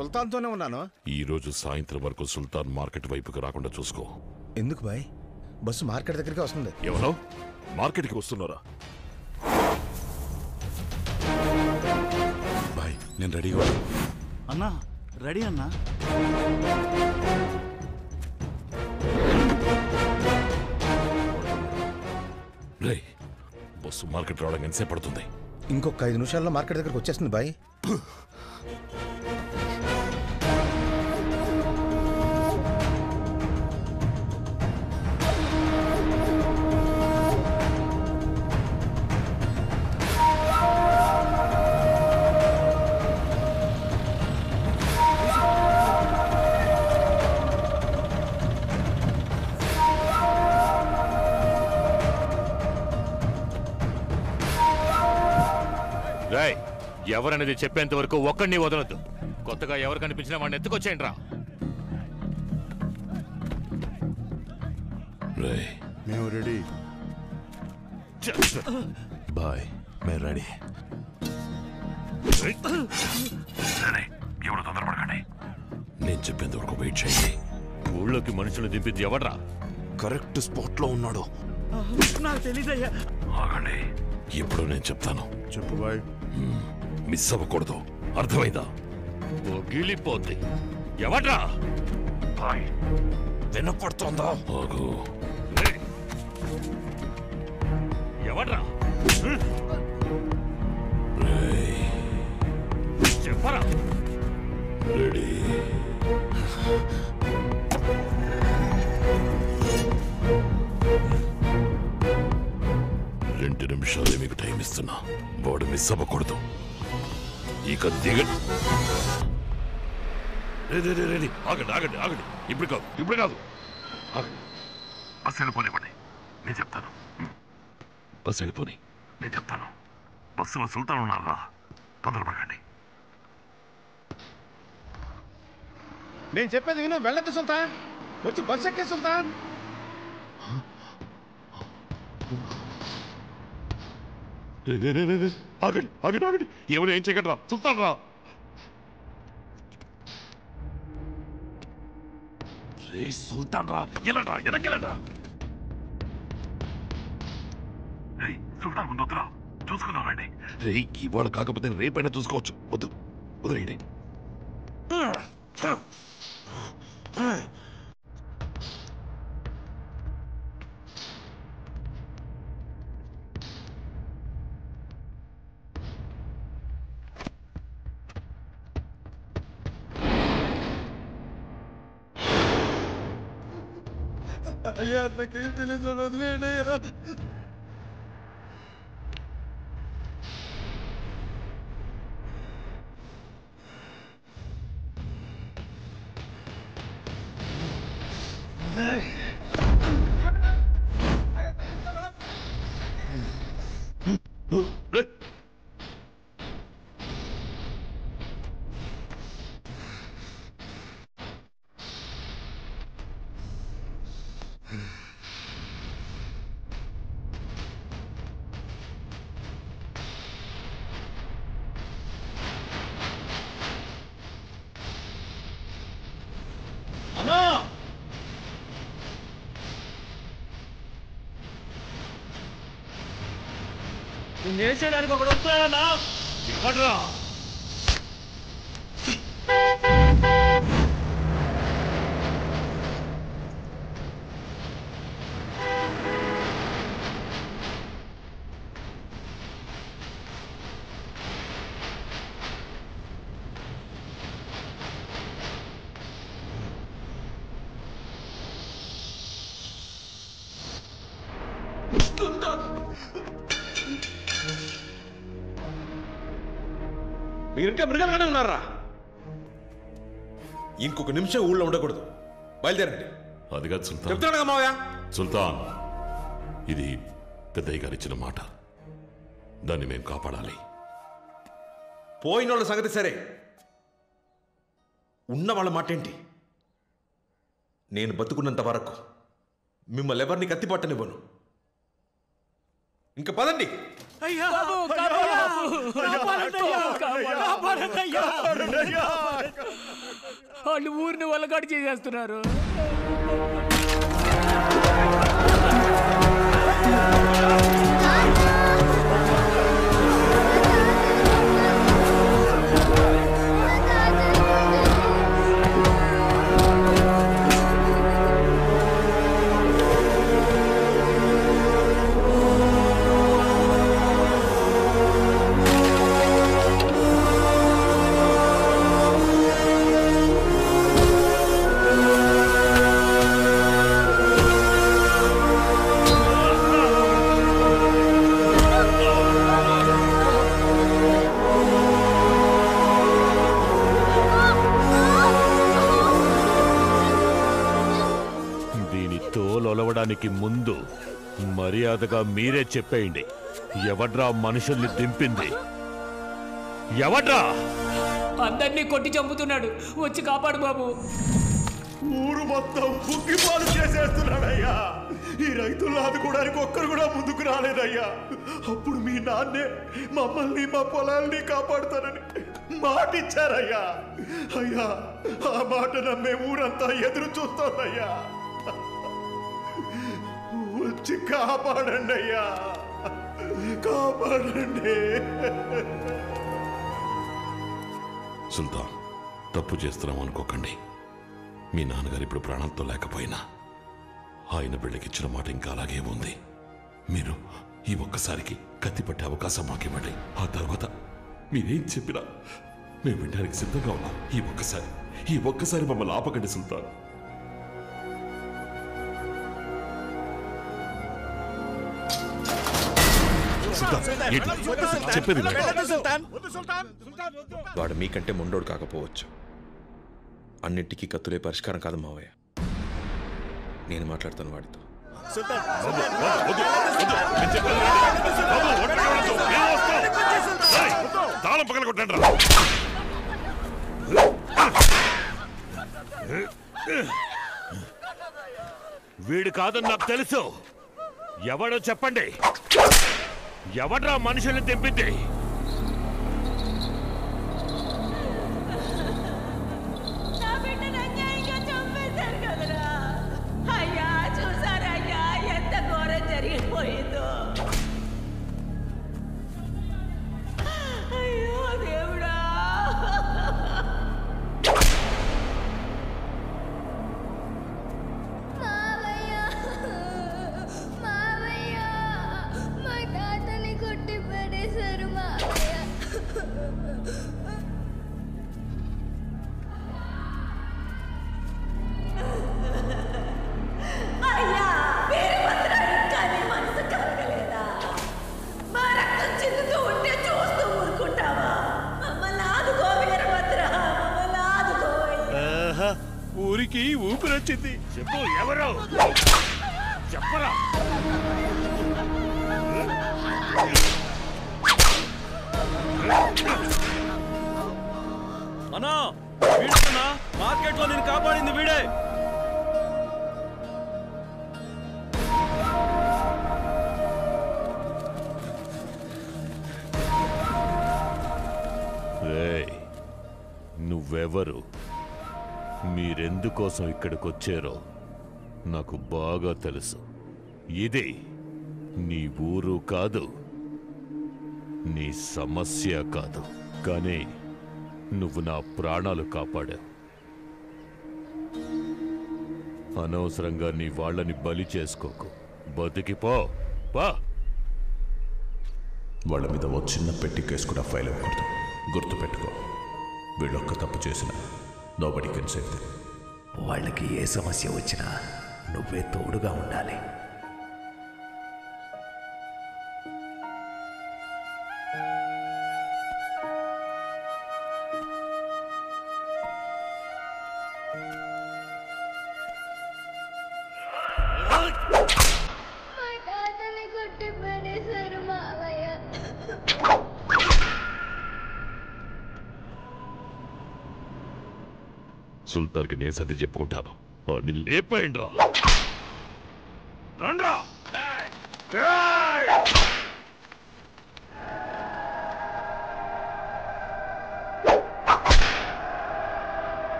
సుల్తాన్తోనే ఉన్నాను. ఈ రోజు సాయంత్రం వరకు సుల్తాన్ మార్కెట్ వైపుకి రాకుండా చూసుకో. ఎందుకు బాయ్? బస్సు మార్కెట్ దగ్గరికి వస్తుంది. ఎవరో మార్కెట్కి వస్తున్నారా? బాయ్ నేను రెడీగా అన్నా. రెడీ అన్నా. రే, బస్సు మార్కెట్ రావడానికి ఎంతసేపు పడుతుంది? ఇంకొక 5 నిమిషాల్లో మార్కెట్ దగ్గరికి వచ్చేస్తుంది బాయ్. రాయ్, ఎవరనేది చెప్పేంత వరకు ఒక్కడిని వదలొద్దు. కొత్తగా ఎవరు కనిపించినా వాడిని ఎత్తుకొచ్చేయండి రా. రే, మేము రెడీ బాయ్. మేము రెడీ. ఎవరు తొందరపడకండి. నేను చెప్పేంత వరకు వెయిట్ చేయండి. ఊళ్ళోకి మనుషులు దింపింది ఎవడ్రా? కరెక్ట్ స్పాట్ లో ఉన్నాడు. నాకు తెలీదయ్యా. ఆగండి, ఎప్పుడు నేను చెప్తాను. చెప్పు బాయ్. మిస్ అవ్వకూడదు, అర్థమైందా? గిలిపోద్ది. ఎవడ్రా? వినపడుతోందా? ఆగు. ఎవడ్రా? రేయ్, చెప్పరా. రెడీ. రెండు నిమిషాలే మీకు టైం ఇస్తున్నా. వాడు మిస్ అవ్వకూడదు. ఇక దిగండి. ఆగండి ఆగండి ఆగండి. ఇప్పుడు కాదు, ఇప్పుడు కాదు. బస్సు వెళ్ళిపోనివ్వండి, నేను చెప్తాను. బస్సు వెళ్ళిపోని, నేను చెప్తాను. బస్సులో సుల్తాన్ ఉన్నారా? తొందరపడండి. నేను చెప్పేది విను. వెళ్ళొద్దు సుల్తాన్. వచ్చి బస్సు ఎక్కే సుల్తాన్. ఆగండి ఆగండి ఆగండి. ఎవరు ఏం చేయగలరా? రా సుల్తాన్ రా. రే సుల్తాన్ రా, ఎలారా ఎనకెళ్ళరా. సుల్తాన్ ముందు వద్దురా, చూసుకుందామండి. రే, ఇవాళ కాకపోతే రేపైనా చూసుకోవచ్చు. వద్దు, వదిలేయండి. అయ్యా నాకేం తెలియదు, వదిలేయండి అయ్యా. నేను చేయడానికి ఒకడు వస్తాడన్నా. ఎవడ్రా? మీరింకా మృగాలుగానే ఉన్నారా? ఇంకొక నిమిషం ఊళ్ళో ఉండకూడదు. బయలుదేరండి. అది కాదు సుల్తాన్. చెప్తున్నాడుగా మావయ్య. సుల్తాన్, ఇది పెద్దయ్య గారు ఇచ్చిన మాట. దాన్ని మేము కాపాడాలి. పోయిన వాళ్ళ సంగతి సరే, ఉన్న వాళ్ళ మాట ఏంటి? నేను బతుకున్నంత వరకు మిమ్మల్ని ఎవరిని కత్తిపట్టనివ్వను. ఇంకా పదండి. అయ్యా వాళ్ళు ఊరిని వల్లగాడు చేసేస్తున్నారు. ఒలవడానికి ముందు మర్యాదగా మీరే చెప్పేయండి, ఎవడ్రా మనుషుల్ని దింపింది? ఎవడ్రా? అందరినీ కొట్టి చంపుతున్నాడు, వచ్చి కాపాడు బాబు. ఊరు మొత్తం బుగ్గిపాలు చేసేస్తున్నాడయ్యా. ఈ రైతులను ఆదుకోవడానికి ఒక్కరు కూడా ముందుకు రాలేదయ్యా. అప్పుడు మీ నాన్నే మమ్మల్ని మా పొలాల్ని కాపాడుతానని మాటిచ్చారయ్యా. అయ్యా, ఆ మాట నమ్మే ఊరంతా ఎదురు చూస్తోందయ్యా. వచ్చి కాపాడండి అయ్యా, కాపాడండి. సుల్తాన్, తప్పు చేస్తున్నాం అనుకోకండి. మీ నాన్నగారు ఇప్పుడు ప్రాణంతో లేకపోయినా ఆయన బిళ్ళకిచ్చిన మాట ఇంకా అలాగే ఉంది. మీరు ఈ ఒక్కసారికి కత్తి పట్టే అవకాశం మాకివ్వండి. ఆ తర్వాత మీరేం చెప్పినా మేము వినడానికి సిద్ధంగా ఉన్నాం. ఈ ఒక్కసారి మమ్మల్ని ఆపకండి సుల్తాన్. చెప్పేది వాడు మీకంటే మొండోడు కాకపోవచ్చు, అన్నింటికీ కత్తులే పరిష్కారం కాదు మావయ్య. నేను మాట్లాడతాను వాడితో. తాళం పగల కొట్టండి. వీడు కాదని నాకు తెలుసు. ఎవడో చెప్పండి, ఎవడ్రా మనుషుల్ని తెంపింది? జరిగిపోయిందో. అయ్యో దేవుడా. మావయ్య, మావయ్య, మా తాతని కొట్టి పడేశారు మావయ్య. అయ్యా, వీరభద్ర, ఇంకా నీ మనసు కలగలేదా? మా రక్తం చిందుతూ ఉంటే చూస్తూ ఊరుకుంటావా? మమ్మల్ని ఆదుకో వీరభద్ర, మమ్మల్ని ఆదుకో. ఊరికి ఊపిరొచ్చింది. చెప్పు, ఎవరు? చెప్పరా. అన్నా, వీడన్నా మార్కెట్లో నేను కాపాడింది వీడే. నువ్వెవరు? మీరెందుకోసం ఇక్కడికొచ్చారో నాకు బాగా తెలుసు. ఇది నీ ఊరు కాదు, నీ సమస్య కాదు, కానీ నువ్వు నా ప్రాణాలు కాపాడావు. అనవసరంగా నీ వాళ్ళని బలి చేసుకోకు, బతికిపో. పా. వాళ్ళ మీద ఓ చిన్న పెట్టి కేసు కూడా ఫైల్ అవ్వకూడదు. గుర్తుపెట్టుకో, వీళ్ళొక్క తప్పు చేసిన నోబడీ కెన్ సేవ్ దెమ్. వాళ్ళకి ఏ సమస్య వచ్చినా నువ్వే తోడుగా ఉండాలి. మా తాతని కొట్టి పడేశారు మావయ్య. సుల్తాన్కి నేను సర్ది చెప్పుకుంటాను. లేపండి రా. రండ్రా.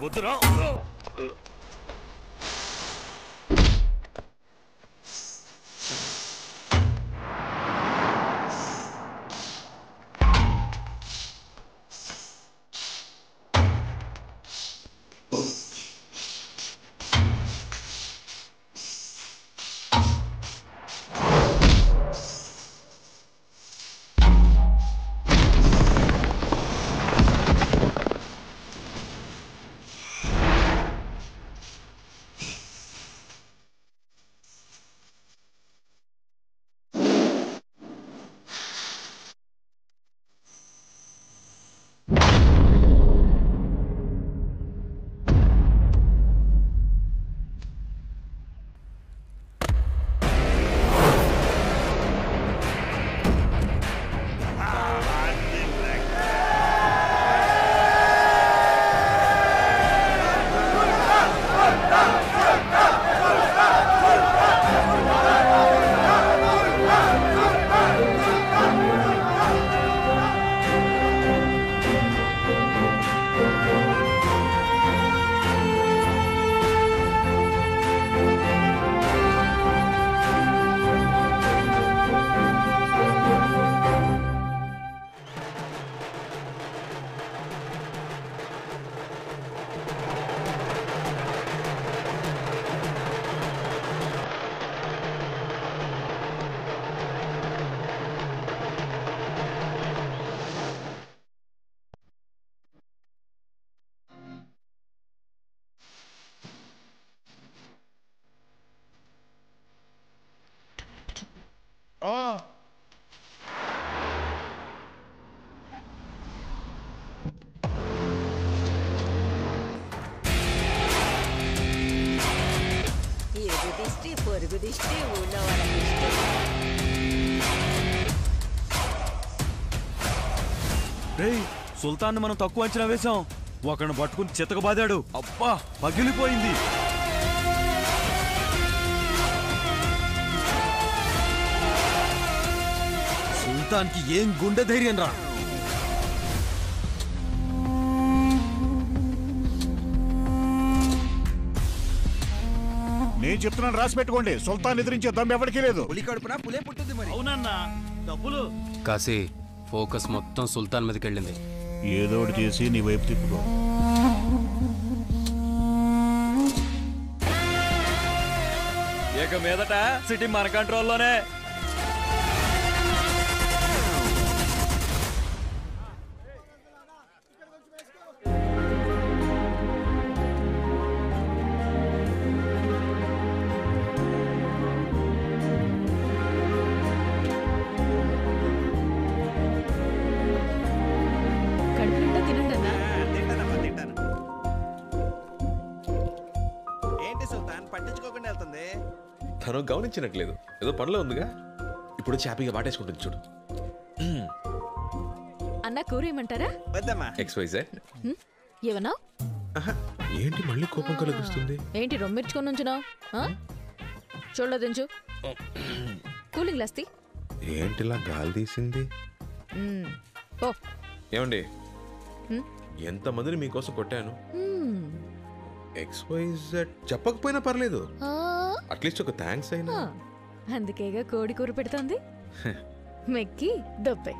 వద్దురా. పొరుగు దిష్టి ఊళ్ళో వాళ్ళ దిష్టి. రేయ్, సుల్తాన్ మనం తక్కువ అంచనా వేశాం. ఒకరిని పట్టుకుని చితక బాదాడు. అబ్బా, పగిలిపోయింది. సుల్తాన్కి ఏం గుండె ధైర్యం రా. నేను చెప్తున్నాను, రాసి పెట్టుకోండి. సుల్తాన్ ఎదిరించే దమ్ము ఎవరికీ లేదు. పులి కడుపున పులే పుట్టింది మరి. అవునన్నా, డబ్బులు. కాశీ, ఫోకస్ మొత్తం సుల్తాన్ మీదకి వెళ్ళింది. ఏదో ఒకటి చేసి నీ వైపు తిప్పుకో. ఇక మీదట సిటీ మన కంట్రోల్లోనే. తను గమనించినట్లేదు, ఏదో పనిలో ఉందిగా. ఇప్పుడు హ్యాపీగా వాటేసుకుంటుంది చూడు. అన్న కూర ఏమంటారా? XYZ. ఏమన్నా? ఏంటి మళ్ళీ కోపం కలుగుతుంది? ఏంటి రొమ్మిర్చుకొని ఉంచున్నావు? చూడలేదించు. Cooling glass. ఏంటిలా గాలి తీసింది? ఏమండి, ఎంతమందిని మీకోసం కొట్టాను. XYZ చెప్పకపోయినా పర్లేదు, అట్లీస్ట్ ఒక థ్యాంక్స్ అయినా. అందుకేగా కోడి కూర పెడుతోంది మెక్కి దొప్పే